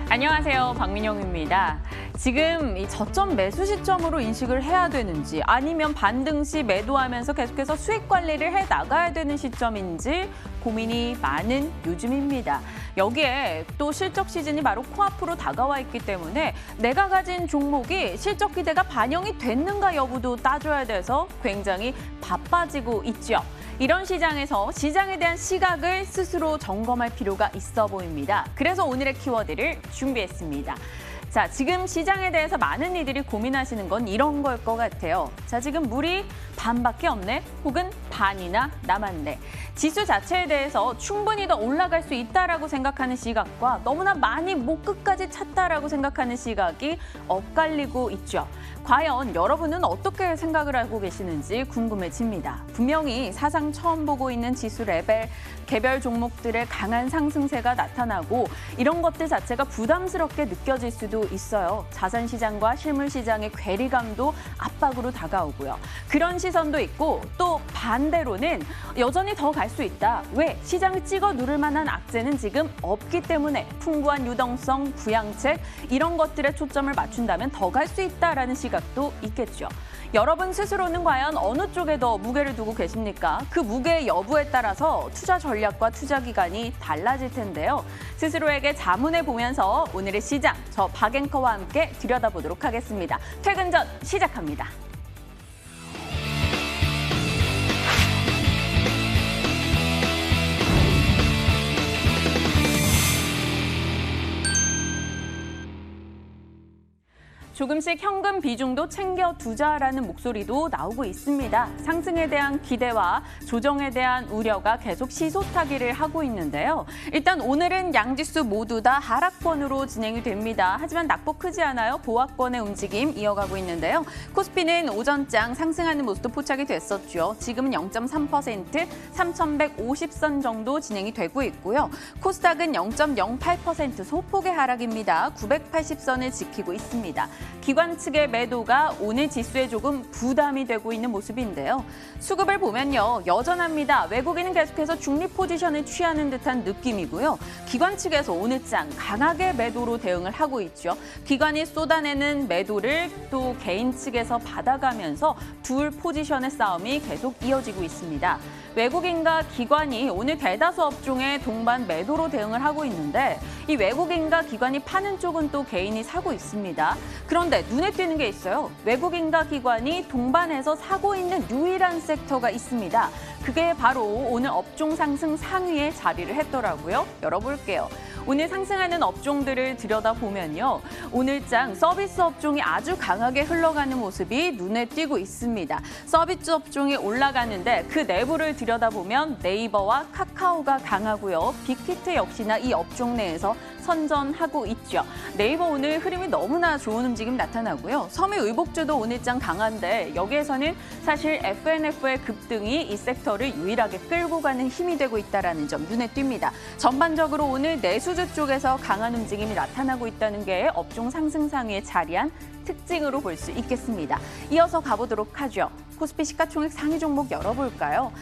안녕하세요. 박민영입니다. 지금 이 저점 매수 시점으로 인식을 해야 되는지 아니면 반등 시 매도하면서 계속해서 수익 관리를 해 나가야 되는 시점인지 고민이 많은 요즘입니다. 여기에 또 실적 시즌이 바로 코앞으로 다가와 있기 때문에 내가 가진 종목이 실적 기대가 반영이 됐는가 여부도 따져야 돼서 굉장히 바빠지고 있죠. 이런 시장에서 시장에 대한 시각을 스스로 점검할 필요가 있어 보입니다. 그래서 오늘의 키워드를 준비했습니다. 자, 지금 시장에 대해서 많은 이들이 고민하시는 건 이런 걸 것 같아요. 자, 지금 물이 반밖에 없네? 혹은 반이나 남았네. 지수 자체에 대해서 충분히 더 올라갈 수 있다라고 생각하는 시각과 너무나 많이 목 끝까지 찼다라고 생각하는 시각이 엇갈리고 있죠. 과연 여러분은 어떻게 생각을 하고 계시는지 궁금해집니다. 분명히 사상 처음 보고 있는 지수 레벨, 개별 종목들의 강한 상승세가 나타나고 이런 것들 자체가 부담스럽게 느껴질 수도 있어요. 자산시장과 실물시장의 괴리감도 압박으로 다가오고요. 그런 시선도 있고 또 반대로는 여전히 더 갈 수 있다. 왜? 시장을 찍어 누를 만한 악재는 지금 없기 때문에 풍부한 유동성, 부양책 이런 것들에 초점을 맞춘다면 더 갈 수 있다라는 시각도 있겠죠. 여러분 스스로는 과연 어느 쪽에 더 무게를 두고 계십니까? 그 무게 여부에 따라서 투자 전략과 투자 기간이 달라질 텐데요. 스스로에게 자문해 보면서 오늘의 시장, 저 박앵커와 함께 들여다보도록 하겠습니다. 퇴근 전 시작합니다. 조금씩 현금 비중도 챙겨두자라는 목소리도 나오고 있습니다. 상승에 대한 기대와 조정에 대한 우려가 계속 시소타기를 하고 있는데요. 일단 오늘은 양지수 모두 다 하락권으로 진행이 됩니다. 하지만 낙폭 크지 않아요. 보합권의 움직임 이어가고 있는데요. 코스피는 오전장 상승하는 모습도 포착이 됐었죠. 지금은 0.3%, 3,150선 정도 진행이 되고 있고요. 코스닥은 0.08% 소폭의 하락입니다. 980선을 지키고 있습니다. 기관 측의 매도가 오늘 지수에 조금 부담이 되고 있는 모습인데요. 수급을 보면요. 여전합니다. 외국인은 계속해서 중립 포지션을 취하는 듯한 느낌이고요. 기관 측에서 오늘 장 강하게 매도로 대응을 하고 있죠. 기관이 쏟아내는 매도를 또 개인 측에서 받아가면서 둘 포지션의 싸움이 계속 이어지고 있습니다. 외국인과 기관이 오늘 대다수 업종에 동반 매도로 대응을 하고 있는데 이 외국인과 기관이 파는 쪽은 또 개인이 사고 있습니다. 그런데 눈에 띄는 게 있어요. 외국인과 기관이 동반해서 사고 있는 유일한 섹터가 있습니다. 그게 바로 오늘 업종 상승 상위에 자리를 했더라고요. 열어볼게요. 오늘 상승하는 업종들을 들여다보면요. 오늘장 서비스 업종이 아주 강하게 흘러가는 모습이 눈에 띄고 있습니다. 서비스 업종이 올라가는데 그 내부를 들여다보면 네이버와 카카오가 강하고요. 빅히트 역시나 이 업종 내에서 선전하고 있죠. 네이버 오늘 흐름이 너무나 좋은 움직임 나타나고요. 섬유의복주도 오늘장 강한데 여기에서는 사실 FNF의 급등이 이 섹터를 유일하게 끌고 가는 힘이 되고 있다는 점 눈에 띕니다. 전반적으로 오늘 내수주 쪽에서 강한 움직임이 나타나고 있다는 게 업종 상승 상위에 자리한 특징으로 볼 수 있겠습니다. 이어서 가보도록 하죠. 코스피 시가총액 상위 종목 열어볼까요?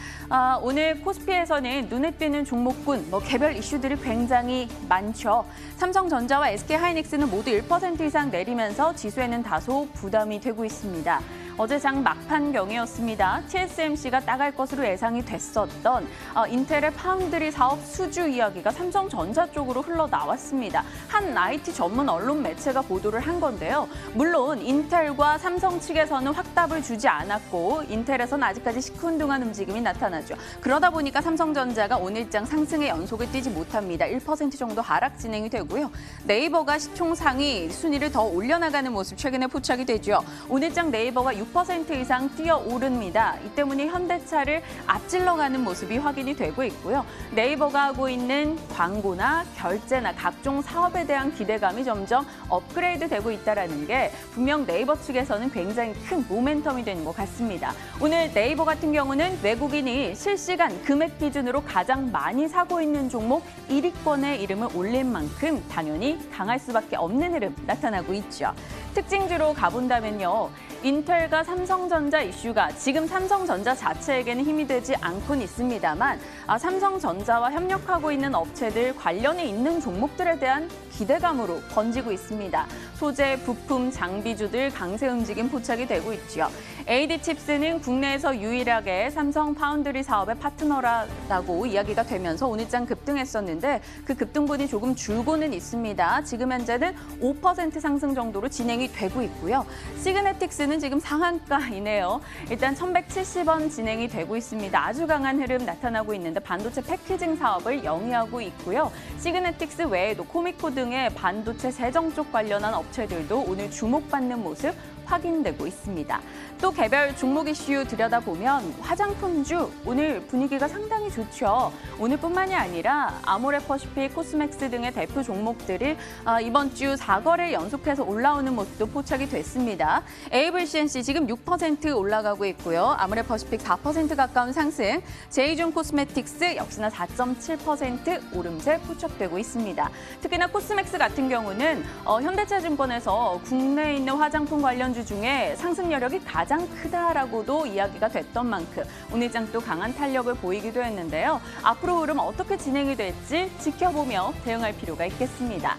오늘 코스피에서는 눈에 띄는 종목군, 개별 이슈들이 굉장히 많죠. 삼성전자와 SK하이닉스는 모두 1% 이상 내리면서 지수에는 다소 부담이 되고 있습니다. 어제 장 막판 경이었습니다. TSMC가 따갈 것으로 예상이 됐었던 인텔의 파운드리 사업 수주 이야기가 삼성전자 쪽으로 흘러나왔습니다. 한 IT 전문 언론 매체가 보도를 한 건데요. 물론 인텔과 삼성 측에서는 확답을 주지 않았고 인텔에서는 아직까지 시큰둥한 움직임이 나타나죠. 그러다 보니까 삼성전자가 오늘장 상승의 연속을 띄지 못합니다. 1% 정도 하락 진행이 되고요. 네이버가 시총 상위 순위를 더 올려나가는 모습 최근에 포착이 되죠. 오늘장 네이버가 6% 이상 뛰어오릅니다. 이 때문에 현대차를 앞질러가는 모습이 확인이 되고 있고요. 네이버가 하고 있는 광고나 결제나 각종 사업에 대한 기대감이 점점 업그레이드 되고 있다는 게 분명 네이버 측에서는 굉장히 큰 모멘텀이 되는 것 같습니다. 오늘 네이버 같은 경우는 외국인이 실시간 금액 기준으로 가장 많이 사고 있는 종목 1위권에 이름을 올린 만큼 당연히 강할 수밖에 없는 흐름 나타나고 있죠. 특징주로 가본다면요. 인텔과 삼성전자 이슈가 지금 삼성전자 자체에게는 힘이 되지 않고는 있습니다만 삼성전자와 협력하고 있는 업체들 관련이 있는 종목들에 대한 기대감으로 번지고 있습니다. 소재, 부품, 장비주들 강세 움직임 포착이 되고 있죠. AD칩스는 국내에서 유일하게 삼성 파운드리 사업의 파트너라고 이야기가 되면서 오늘장 급등했었는데 그 급등분이 조금 줄고는 있습니다. 지금 현재는 5% 상승 정도로 진행이 되고 있고요. 시그네틱스는 지금 상한가이네요. 일단 1,170원 진행이 되고 있습니다. 아주 강한 흐름 나타나고 있는데 반도체 패키징 사업을 영위하고 있고요. 시그네틱스 외에도 코미코 등의 반도체 세정 쪽 관련한 업체들도 오늘 주목받는 모습 확인되고 있습니다. 또 개별 종목 이슈 들여다보면 화장품주 오늘 분위기가 상당히 좋죠. 오늘뿐만이 아니라 아모레퍼시픽, 코스맥스 등의 대표 종목들이 이번 주 4거래 연속해서 올라오는 모습도 포착이 됐습니다. 에이블CNC 지금 6% 올라가고 있고요. 아모레퍼시픽 4% 가까운 상승, 제이준 코스메틱스 역시나 4.7% 오름세 포착되고 있습니다. 특히나 코스맥스 같은 경우는 현대차증권에서 국내에 있는 화장품 관련주 중에 상승 여력이 가장 크다라고도 이야기가 됐던 만큼 오늘장 또 강한 탄력을 보이기도 했는데요. 앞으로 흐름 어떻게 진행이 될지 지켜보며 대응할 필요가 있겠습니다.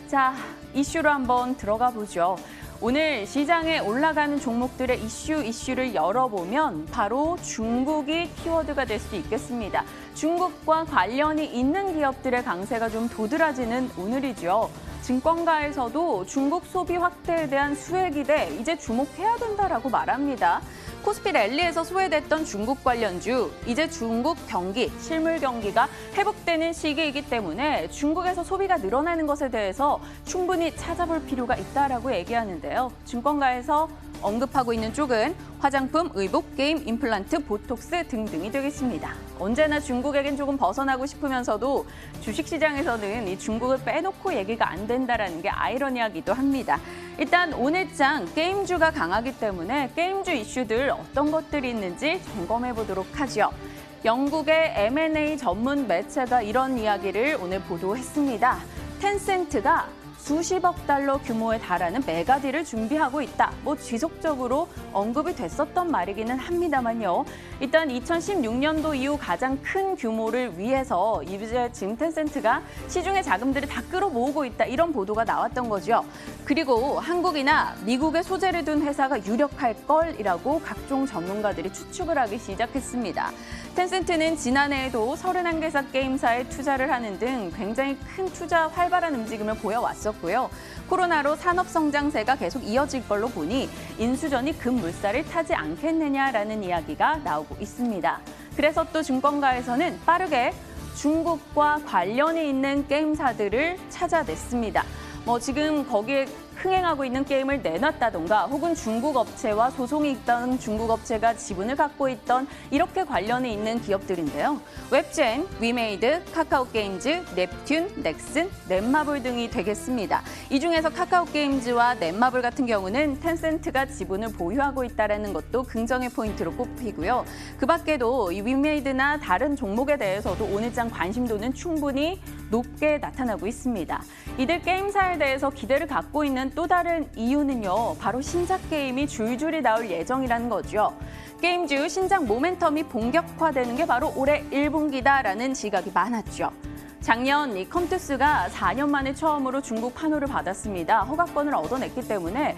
자, 이슈로 한번 들어가 보죠. 오늘 시장에 올라가는 종목들의 이슈를 열어보면 바로 중국이 키워드가 될 수 있겠습니다. 중국과 관련이 있는 기업들의 강세가 좀 도드라지는 오늘이죠. 증권가에서도 중국 소비 확대에 대한 수혜 기대 이제 주목해야 된다라고 말합니다. 코스피 랠리에서 소외됐던 중국 관련주, 이제 중국 경기, 실물 경기가 회복되는 시기이기 때문에 중국에서 소비가 늘어나는 것에 대해서 충분히 찾아볼 필요가 있다라고 얘기하는데요. 증권가에서 언급하고 있는 쪽은 화장품, 의복, 게임, 임플란트, 보톡스 등등이 되겠습니다. 언제나 중국에겐 조금 벗어나고 싶으면서도 주식시장에서는 이 중국을 빼놓고 얘기가 안 된다라는 게 아이러니하기도 합니다. 일단 오늘장 게임주가 강하기 때문에 게임주 이슈들 어떤 것들이 있는지 점검해 보도록 하죠. 영국의 M&A 전문 매체가 이런 이야기를 오늘 보도했습니다. 텐센트가 수십억 달러 규모에 달하는 메가딜을 준비하고 있다. 지속적으로 언급이 됐었던 말이기는 합니다만요. 일단 2016년도 이후 가장 큰 규모를 위해서 이제 지금 텐센트가 시중의 자금들을 다 끌어모으고 있다. 이런 보도가 나왔던 거죠. 그리고 한국이나 미국에 소재를 둔 회사가 유력할 걸이라고 각종 전문가들이 추측을 하기 시작했습니다. 텐센트는 지난해에도 31개사 게임사에 투자를 하는 등 굉장히 큰 투자 활발한 움직임을 보여왔었고요. 코로나로 산업 성장세가 계속 이어질 걸로 보니 인수전이 급물살을 타지 않겠느냐라는 이야기가 나오고 있습니다. 그래서 또 증권가에서는 빠르게 중국과 관련이 있는 게임사들을 찾아냈습니다. 지금 거기에 흥행하고 있는 게임을 내놨다던가 혹은 중국 업체와 소송이 있던 중국 업체가 지분을 갖고 있던 이렇게 관련이 있는 기업들인데요. 웹젠, 위메이드, 카카오게임즈, 넵튠, 넥슨, 넷마블 등이 되겠습니다. 이 중에서 카카오게임즈와 넷마블 같은 경우는 텐센트가 지분을 보유하고 있다는 것도 긍정의 포인트로 꼽히고요. 그 밖에도 이 위메이드나 다른 종목에 대해서도 오늘장 관심도는 충분히 높게 나타나고 있습니다. 이들 게임사에 대해서 기대를 갖고 있는 또 다른 이유는요. 바로 신작 게임이 줄줄이 나올 예정이라는 거죠. 게임주 신작 모멘텀이 본격화되는 게 바로 올해 1분기다라는 지각이 많았죠. 작년 이 컴투스가 4년 만에 처음으로 중국 판호를 받았습니다. 허가권을 얻어냈기 때문에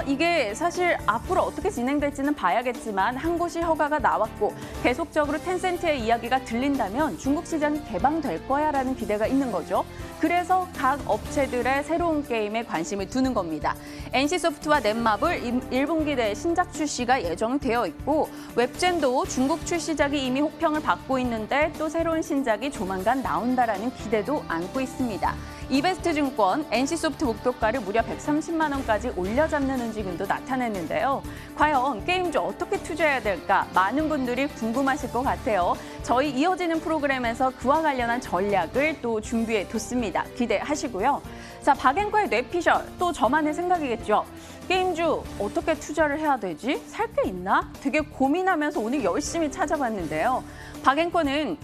이게 사실 앞으로 어떻게 진행될지는 봐야겠지만 한 곳이 허가가 나왔고 계속적으로 텐센트의 이야기가 들린다면 중국 시장이 개방될 거야라는 기대가 있는 거죠. 그래서 각 업체들의 새로운 게임에 관심을 두는 겁니다. NC소프트와 넷마블 1분기 내 신작 출시가 예정되어 있고 웹젠도 중국 출시작이 이미 호평을 받고 있는데 또 새로운 신작이 조만간 나온다라는 기대도 안고 있습니다. 이베스트증권, NC소프트 목표가를 무려 130만 원까지 올려잡는 움직임도 나타냈는데요. 과연 게임주 어떻게 투자해야 될까? 많은 분들이 궁금하실 것 같아요. 저희 이어지는 프로그램에서 그와 관련한 전략을 또 준비해 뒀습니다. 기대하시고요. 자, 박앵커의 뇌피셜, 또 저만의 생각이겠죠. 게임주 어떻게 투자를 해야 되지? 살 게 있나? 되게 고민하면서 오늘 열심히 찾아봤는데요. 박앵커는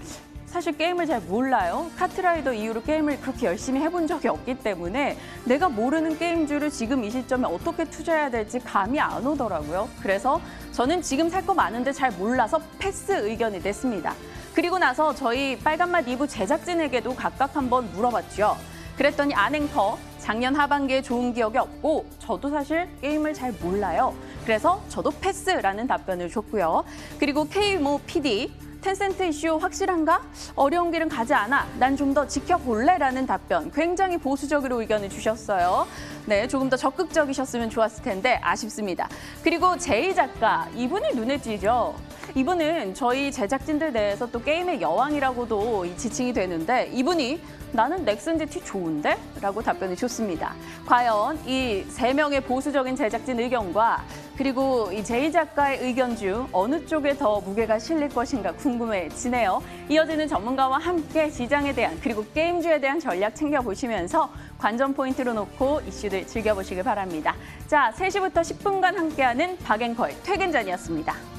사실 게임을 잘 몰라요. 카트라이더 이후로 게임을 그렇게 열심히 해본 적이 없기 때문에 내가 모르는 게임주를 지금 이 시점에 어떻게 투자해야 될지 감이 안 오더라고요. 그래서 저는 지금 살 거 많은데 잘 몰라서 패스 의견이 냈습니다. 그리고 나서 저희 빨간맛 2부 제작진에게도 각각 한번 물어봤죠. 그랬더니 안앵커 작년 하반기에 좋은 기억이 없고 저도 사실 게임을 잘 몰라요. 그래서 저도 패스라는 답변을 줬고요. 그리고 K모 PD 텐센트 이슈 확실한가? 어려운 길은 가지 않아. 난 좀 더 지켜볼래라는 답변. 굉장히 보수적으로 의견을 주셨어요. 네, 조금 더 적극적이셨으면 좋았을 텐데 아쉽습니다. 그리고 제이 작가, 이분이 눈에 띄죠. 이분은 저희 제작진들 내에서 또 게임의 여왕이라고도 지칭이 되는데 이분이 나는 넥슨 GT 좋은데? 라고 답변을 줬습니다. 과연 이 3명의 보수적인 제작진 의견과 그리고 이 제이 작가의 의견 중 어느 쪽에 더 무게가 실릴 것인가 궁금해지네요. 이어지는 전문가와 함께 시장에 대한 그리고 게임주에 대한 전략 챙겨보시면서 관전 포인트로 놓고 이슈들 즐겨보시길 바랍니다. 자, 3시부터 10분간 함께하는 박앵커의 퇴근 전이었습니다.